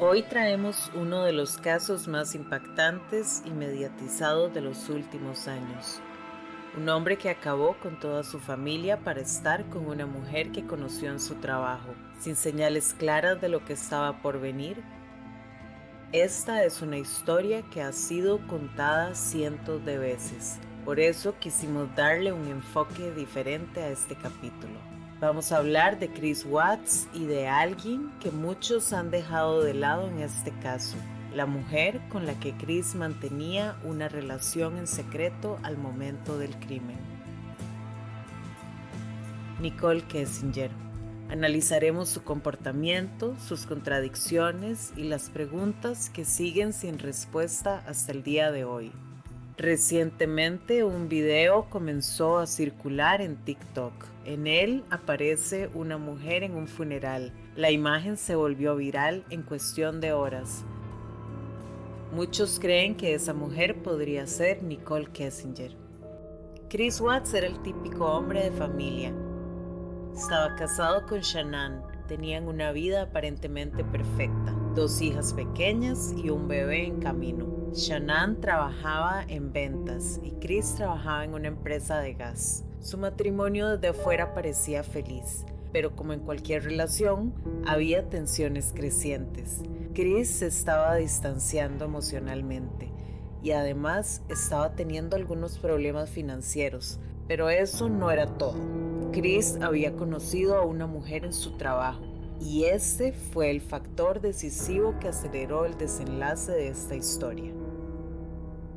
Hoy traemos uno de los casos más impactantes y mediatizados de los últimos años. Un hombre que acabó con toda su familia para estar con una mujer que conoció en su trabajo, sin señales claras de lo que estaba por venir. Esta es una historia que ha sido contada cientos de veces. Por eso quisimos darle un enfoque diferente a este capítulo. Vamos a hablar de Chris Watts y de alguien que muchos han dejado de lado en este caso, la mujer con la que Chris mantenía una relación en secreto al momento del crimen. Nicole Kessinger. Analizaremos su comportamiento, sus contradicciones y las preguntas que siguen sin respuesta hasta el día de hoy. Recientemente un video comenzó a circular en TikTok. En él aparece una mujer en un funeral. La imagen se volvió viral en cuestión de horas. Muchos creen que esa mujer podría ser Nicole Kessinger. Chris Watts era el típico hombre de familia. Estaba casado con Shanann. Tenían una vida aparentemente perfecta. 2 hijas pequeñas y un bebé en camino. Shanann trabajaba en ventas y Chris trabajaba en una empresa de gas. Su matrimonio desde afuera parecía feliz, pero como en cualquier relación, había tensiones crecientes. Chris se estaba distanciando emocionalmente y además estaba teniendo algunos problemas financieros, pero eso no era todo. Chris había conocido a una mujer en su trabajo y ese fue el factor decisivo que aceleró el desenlace de esta historia.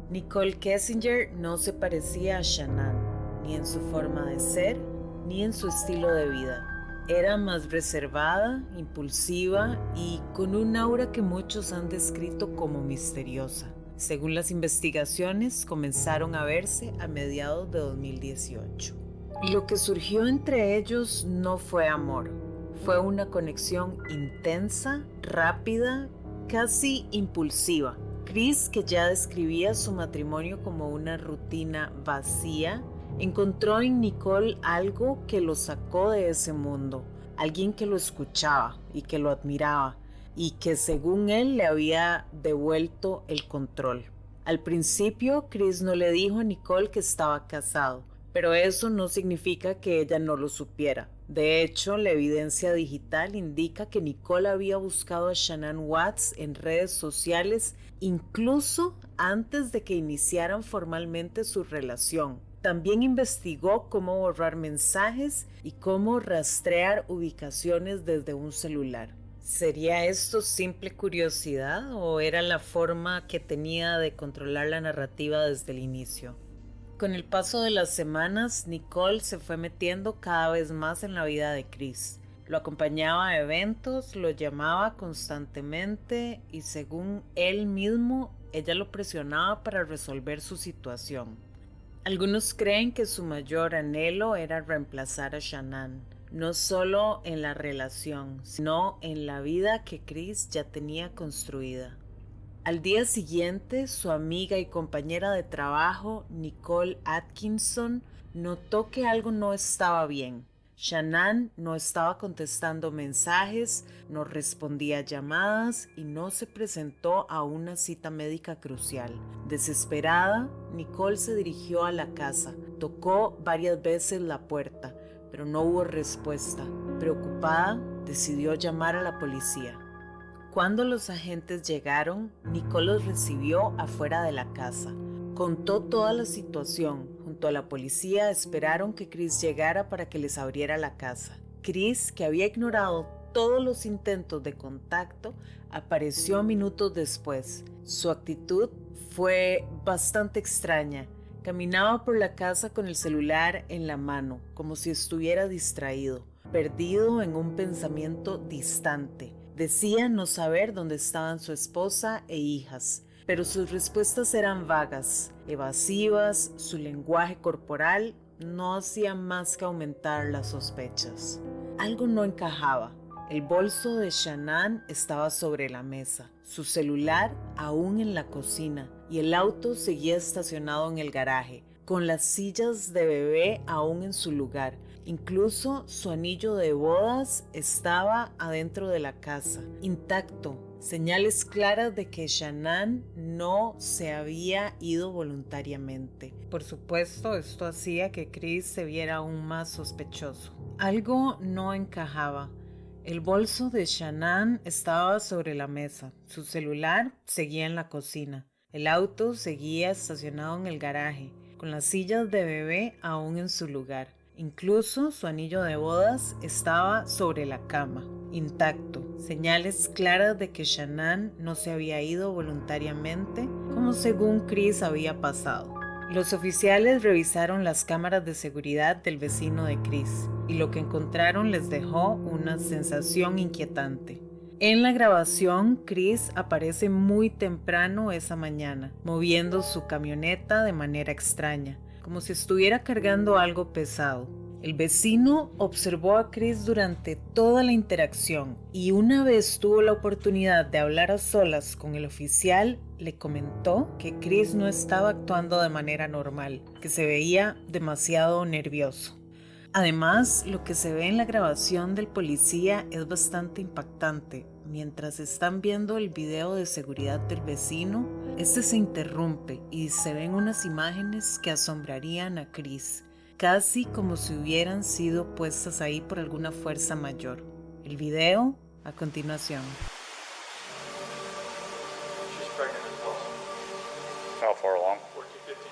Nicole Kessinger no se parecía a Shanann, ni en su forma de ser, ni en su estilo de vida. Era más reservada, impulsiva y con un aura que muchos han descrito como misteriosa. Según las investigaciones, comenzaron a verse a mediados de 2018. Lo que surgió entre ellos no fue amor, fue una conexión intensa, rápida, casi impulsiva. Chris, que ya describía su matrimonio como una rutina vacía, encontró en Nicole algo que lo sacó de ese mundo, alguien que lo escuchaba y que lo admiraba y que según él le había devuelto el control. Al principio, Chris no le dijo a Nicole que estaba casado, pero eso no significa que ella no lo supiera. De hecho, la evidencia digital indica que Nicole había buscado a Shanann Watts en redes sociales incluso antes de que iniciaran formalmente su relación. También investigó cómo borrar mensajes y cómo rastrear ubicaciones desde un celular. ¿Sería esto simple curiosidad o era la forma que tenía de controlar la narrativa desde el inicio? Con el paso de las semanas, Nicole se fue metiendo cada vez más en la vida de Chris. Lo acompañaba a eventos, lo llamaba constantemente y según él mismo, ella lo presionaba para resolver su situación. Algunos creen que su mayor anhelo era reemplazar a Shanann, no solo en la relación, sino en la vida que Chris ya tenía construida. Al día siguiente, su amiga y compañera de trabajo, Nicole Atkinson, notó que algo no estaba bien. Shanann no estaba contestando mensajes, no respondía llamadas y no se presentó a una cita médica crucial. Desesperada, Nicole se dirigió a la casa, tocó varias veces la puerta, pero no hubo respuesta. Preocupada, decidió llamar a la policía. Cuando los agentes llegaron, Nicole los recibió afuera de la casa. Contó toda la situación. Junto a la policía esperaron que Chris llegara para que les abriera la casa. Chris, que había ignorado todos los intentos de contacto, apareció minutos después. Su actitud fue bastante extraña. Caminaba por la casa con el celular en la mano, como si estuviera distraído, perdido en un pensamiento distante. Decía no saber dónde estaban su esposa e hijas, pero sus respuestas eran vagas, evasivas, su lenguaje corporal no hacía más que aumentar las sospechas. Algo no encajaba. El bolso de Shanann estaba sobre la mesa, su celular aún en la cocina y el auto seguía estacionado en el garaje, con las sillas de bebé aún en su lugar. Incluso su anillo de bodas estaba adentro de la casa, intacto, señales claras de que Shanann no se había ido voluntariamente. Por supuesto, esto hacía que Chris se viera aún más sospechoso. Algo no encajaba. El bolso de Shanann estaba sobre la mesa, su celular seguía en la cocina, el auto seguía estacionado en el garaje, con las sillas de bebé aún en su lugar. Incluso su anillo de bodas estaba sobre la cama, intacto, señales claras de que Shanann no se había ido voluntariamente, como según Chris había pasado. Los oficiales revisaron las cámaras de seguridad del vecino de Chris y lo que encontraron les dejó una sensación inquietante. En la grabación, Chris aparece muy temprano esa mañana, moviendo su camioneta de manera extraña, como si estuviera cargando algo pesado. El vecino observó a Chris durante toda la interacción y una vez tuvo la oportunidad de hablar a solas con el oficial, le comentó que Chris no estaba actuando de manera normal, que se veía demasiado nervioso. Además, lo que se ve en la grabación del policía es bastante impactante. Mientras están viendo el video de seguridad del vecino, este se interrumpe y se ven unas imágenes que asombrarían a Chris, casi como si hubieran sido puestas ahí por alguna fuerza mayor. El video a continuación. She's pregnant as well. How far along? 14, 15 minutes.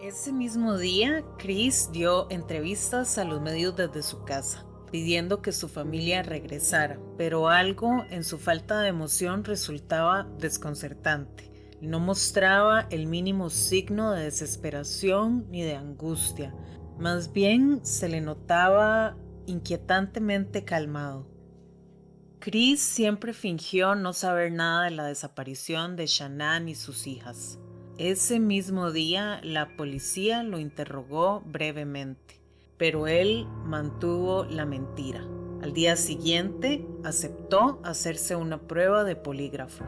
Ese mismo día, Chris dio entrevistas a los medios desde su casa, pidiendo que su familia regresara, pero algo en su falta de emoción resultaba desconcertante. No mostraba el mínimo signo de desesperación ni de angustia, más bien se le notaba inquietantemente calmado. Chris siempre fingió no saber nada de la desaparición de Shanann y sus hijas. Ese mismo día la policía lo interrogó brevemente, pero él mantuvo la mentira. Al día siguiente aceptó hacerse una prueba de polígrafo,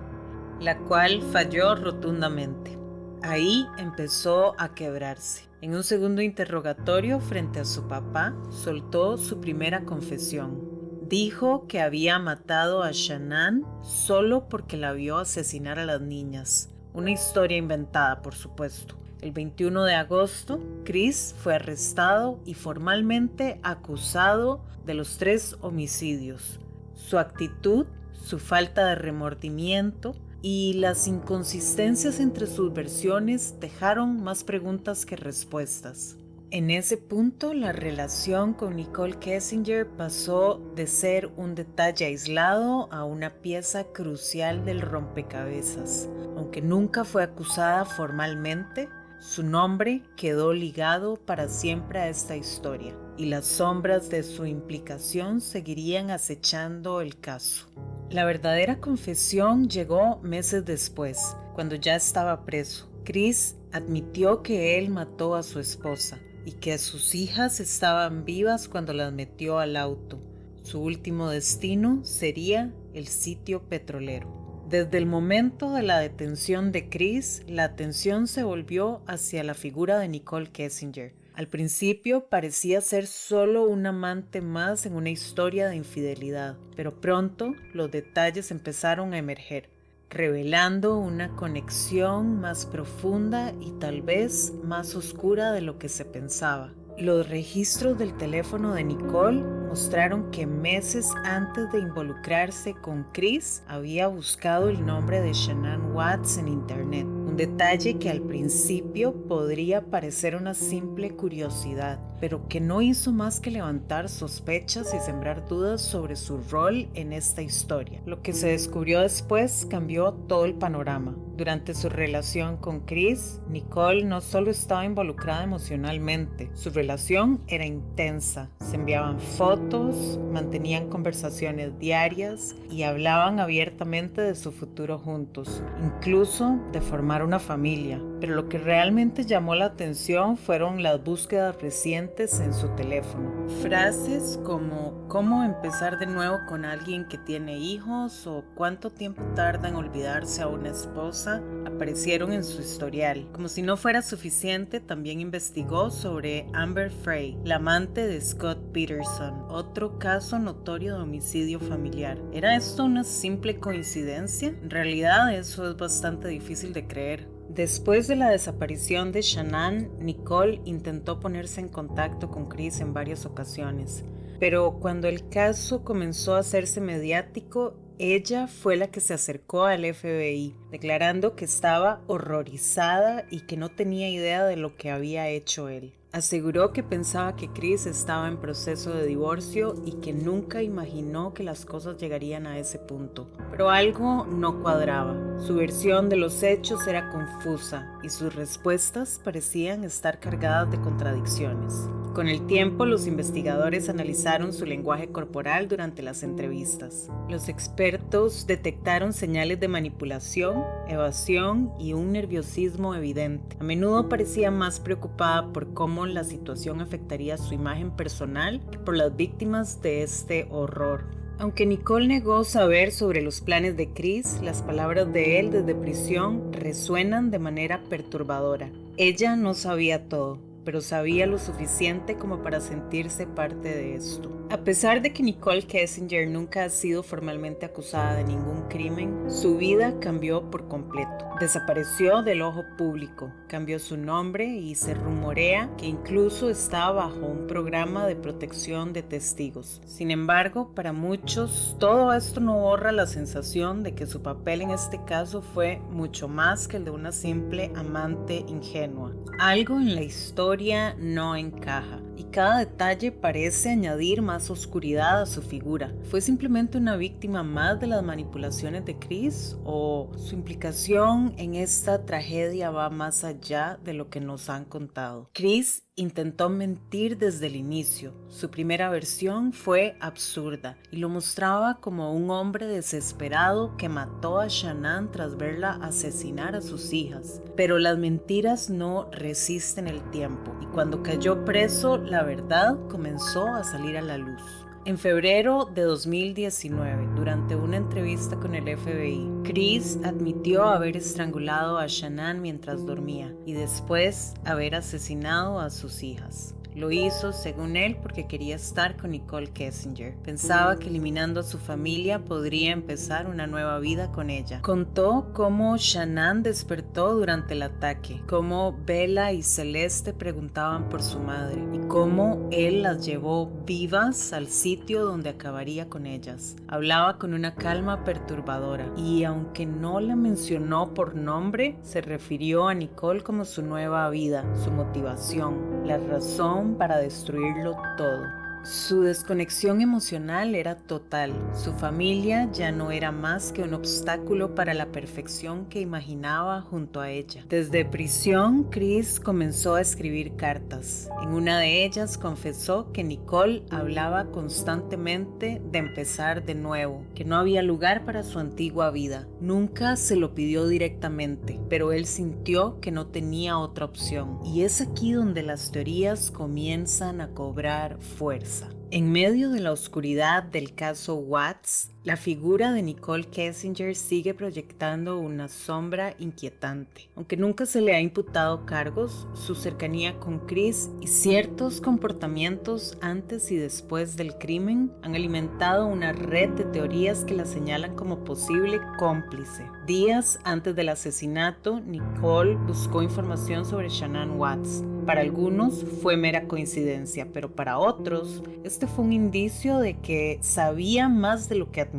la cual falló rotundamente. Ahí empezó a quebrarse. En un segundo interrogatorio frente a su papá, soltó su primera confesión. Dijo que había matado a Shanann solo porque la vio asesinar a las niñas. Una historia inventada, por supuesto. El 21 de agosto, Chris fue arrestado y formalmente acusado de los 3 homicidios. Su actitud, su falta de remordimiento y las inconsistencias entre sus versiones dejaron más preguntas que respuestas. En ese punto, la relación con Nicole Kessinger pasó de ser un detalle aislado a una pieza crucial del rompecabezas. Aunque nunca fue acusada formalmente, su nombre quedó ligado para siempre a esta historia, y las sombras de su implicación seguirían acechando el caso. La verdadera confesión llegó meses después, cuando ya estaba preso. Chris admitió que él mató a su esposa y que sus hijas estaban vivas cuando las metió al auto. Su último destino sería el sitio petrolero. Desde el momento de la detención de Chris, la atención se volvió hacia la figura de Nicole Kessinger. Al principio parecía ser solo un amante más en una historia de infidelidad, pero pronto los detalles empezaron a emerger, revelando una conexión más profunda y tal vez más oscura de lo que se pensaba. Los registros del teléfono de Nicole mostraron que meses antes de involucrarse con Chris había buscado el nombre de Shanann Watts en internet, un detalle que al principio podría parecer una simple curiosidad, pero que no hizo más que levantar sospechas y sembrar dudas sobre su rol en esta historia. Lo que se descubrió después cambió todo el panorama. Durante su relación con Chris, Nicole no solo estaba involucrada emocionalmente, su relación era intensa. Se enviaban fotos, mantenían conversaciones diarias y hablaban abiertamente de su futuro juntos, incluso de formar una familia. Pero lo que realmente llamó la atención fueron las búsquedas recientes en su teléfono. Frases como ¿cómo empezar de nuevo con alguien que tiene hijos? O ¿cuánto tiempo tarda en olvidarse a una esposa? Aparecieron en su historial. Como si no fuera suficiente, también investigó sobre Amber Frey, la amante de Scott Peterson, otro caso notorio de homicidio familiar. ¿Era esto una simple coincidencia? En realidad eso es bastante difícil de creer. Después de la desaparición de Shanann, Nicole intentó ponerse en contacto con Chris en varias ocasiones, pero cuando el caso comenzó a hacerse mediático, ella fue la que se acercó al FBI, declarando que estaba horrorizada y que no tenía idea de lo que había hecho él. Aseguró que pensaba que Chris estaba en proceso de divorcio y que nunca imaginó que las cosas llegarían a ese punto. Pero algo no cuadraba. Su versión de los hechos era confusa y sus respuestas parecían estar cargadas de contradicciones. Con el tiempo, los investigadores analizaron su lenguaje corporal durante las entrevistas. Los expertos detectaron señales de manipulación, evasión y un nerviosismo evidente. A menudo parecía más preocupada por cómo la situación afectaría su imagen personal que por las víctimas de este horror. Aunque Nicole negó saber sobre los planes de Chris, las palabras de él desde prisión resuenan de manera perturbadora. Ella no sabía todo, pero sabía lo suficiente como para sentirse parte de esto. A pesar de que Nicole Kessinger nunca ha sido formalmente acusada de ningún crimen, su vida cambió por completo. Desapareció del ojo público, cambió su nombre y se rumorea que incluso está bajo un programa de protección de testigos. Sin embargo, para muchos, todo esto no borra la sensación de que su papel en este caso fue mucho más que el de una simple amante ingenua. Algo en la historia no encaja y cada detalle parece añadir más oscuridad a su figura. ¿Fue simplemente una víctima más de las manipulaciones de Chris o su implicación en esta tragedia va más allá de lo que nos han contado? Chris intentó mentir desde el inicio. Su primera versión fue absurda y lo mostraba como un hombre desesperado que mató a Shanann tras verla asesinar a sus hijas. Pero las mentiras no resisten el tiempo y cuando cayó preso, la verdad comenzó a salir a la luz. En febrero de 2019, durante una entrevista con el FBI, Chris admitió haber estrangulado a Shanann mientras dormía y después haber asesinado a sus hijas. Lo hizo, según él, porque quería estar con Nicole Kessinger. Pensaba que eliminando a su familia podría empezar una nueva vida con ella. Contó cómo Shanann despertó durante el ataque, cómo Bella y Celeste preguntaban por su madre y cómo él las llevó vivas al sitio donde acabaría con ellas. Hablaba con una calma perturbadora y aunque no la mencionó por nombre, se refirió a Nicole como su nueva vida, su motivación, la razón para destruirlo todo. Su desconexión emocional era total. Su familia ya no era más que un obstáculo para la perfección que imaginaba junto a ella. Desde prisión, Chris comenzó a escribir cartas. En una de ellas confesó que Nicole hablaba constantemente de empezar de nuevo, que no había lugar para su antigua vida. Nunca se lo pidió directamente, pero él sintió que no tenía otra opción. Y es aquí donde las teorías comienzan a cobrar fuerza. En medio de la oscuridad del caso Watts, la figura de Nicole Kessinger sigue proyectando una sombra inquietante. Aunque nunca se le ha imputado cargos, su cercanía con Chris y ciertos comportamientos antes y después del crimen han alimentado una red de teorías que la señalan como posible cómplice. Días antes del asesinato, Nicole buscó información sobre Shanann Watts. Para algunos fue mera coincidencia, pero para otros, este fue un indicio de que sabía más de lo que admitía.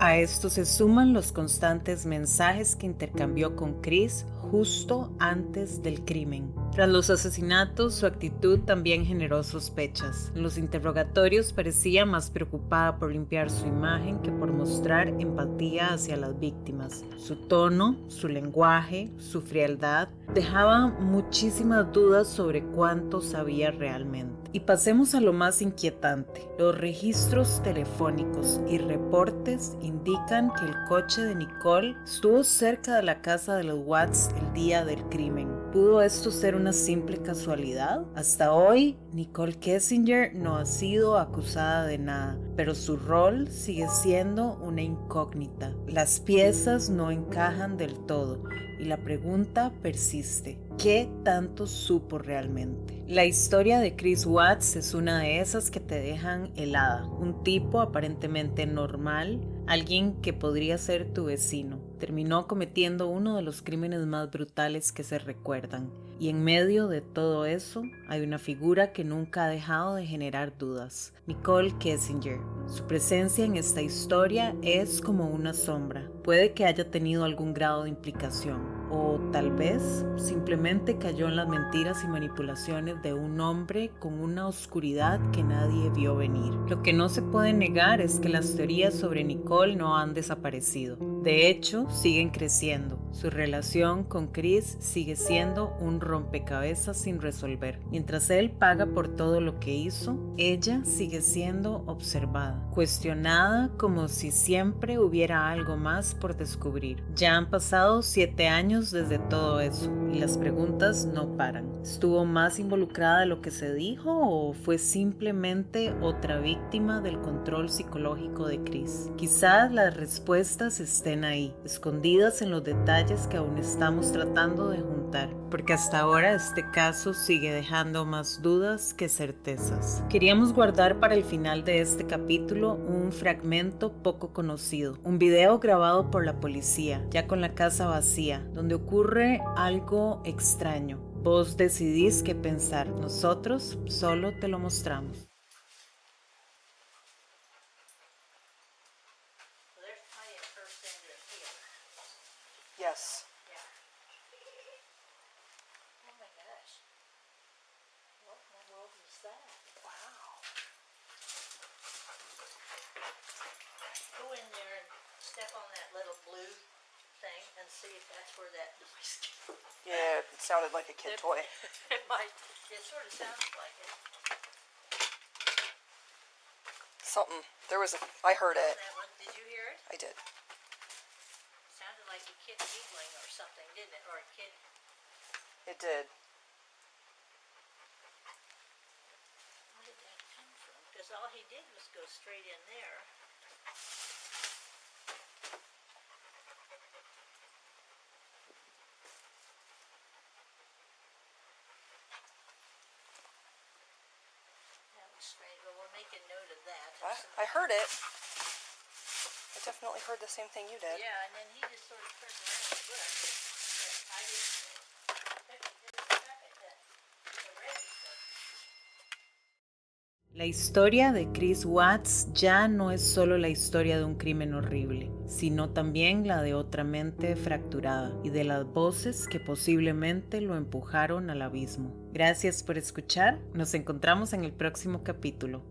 A esto se suman los constantes mensajes que intercambió con Chris justo antes del crimen. Tras los asesinatos, su actitud también generó sospechas. En los interrogatorios parecía más preocupada por limpiar su imagen que por mostrar empatía hacia las víctimas. Su tono, su lenguaje, su frialdad dejaban muchísimas dudas sobre cuánto sabía realmente. Y pasemos a lo más inquietante. Los registros telefónicos y reportes indican que el coche de Nicole estuvo cerca de la casa de los Watts el día del crimen. ¿Pudo esto ser una simple casualidad? Hasta hoy, Nicole Kessinger no ha sido acusada de nada, pero su rol sigue siendo una incógnita. Las piezas no encajan del todo y la pregunta persiste. ¿Qué tanto supo realmente? La historia de Chris Watts es una de esas que te dejan helada. Un tipo aparentemente normal, alguien que podría ser tu vecino, terminó cometiendo uno de los crímenes más brutales que se recuerdan. Y en medio de todo eso, hay una figura que nunca ha dejado de generar dudas. Nicole Kessinger. Su presencia en esta historia es como una sombra. Puede que haya tenido algún grado de implicación. O tal vez simplemente cayó en las mentiras y manipulaciones de un hombre con una oscuridad que nadie vio venir. Lo que no se puede negar es que las teorías sobre Nicole no han desaparecido. De hecho, siguen creciendo. Su relación con Chris sigue siendo un rompecabezas sin resolver. Mientras él paga por todo lo que hizo, ella sigue siendo observada, cuestionada como si siempre hubiera algo más por descubrir. Ya han pasado 7 años desde todo eso y las preguntas no paran. ¿Estuvo más involucrada de lo que se dijo o fue simplemente otra víctima del control psicológico de Chris? Quizás las respuestas estén ahí, escondidas en los detalles que aún estamos tratando de juntar, porque hasta ahora este caso sigue dejando más dudas que certezas. Queríamos guardar para el final de este capítulo un fragmento poco conocido, un video grabado por la policía, ya con la casa vacía, donde ocurre algo extraño. Vos decidís qué pensar, nosotros solo te lo mostramos. Yes. Yeah. Oh my gosh. What in the world was that? Wow. Go in there and step on that little blue thing and see if that's where that noise came from. Yeah, it sounded like a kid toy. It might. It sort of sounds like it. Something. I heard it. That one. Did you hear it? I did. Sounded like a kid giggling or something, didn't it? Or a kid. It did. Where did that come from? Because all he did was go straight in there. That was strange. Well, we'll make a note of that. I heard it. I definitely heard the same thing you did. Yeah, and then he just sort of turned around and looked. But I didn't check it at the register. La historia de Chris Watts ya no es solo la historia de un crimen horrible, sino también la de otra mente fracturada y de las voces que posiblemente lo empujaron al abismo. Gracias por escuchar, nos encontramos en el próximo capítulo.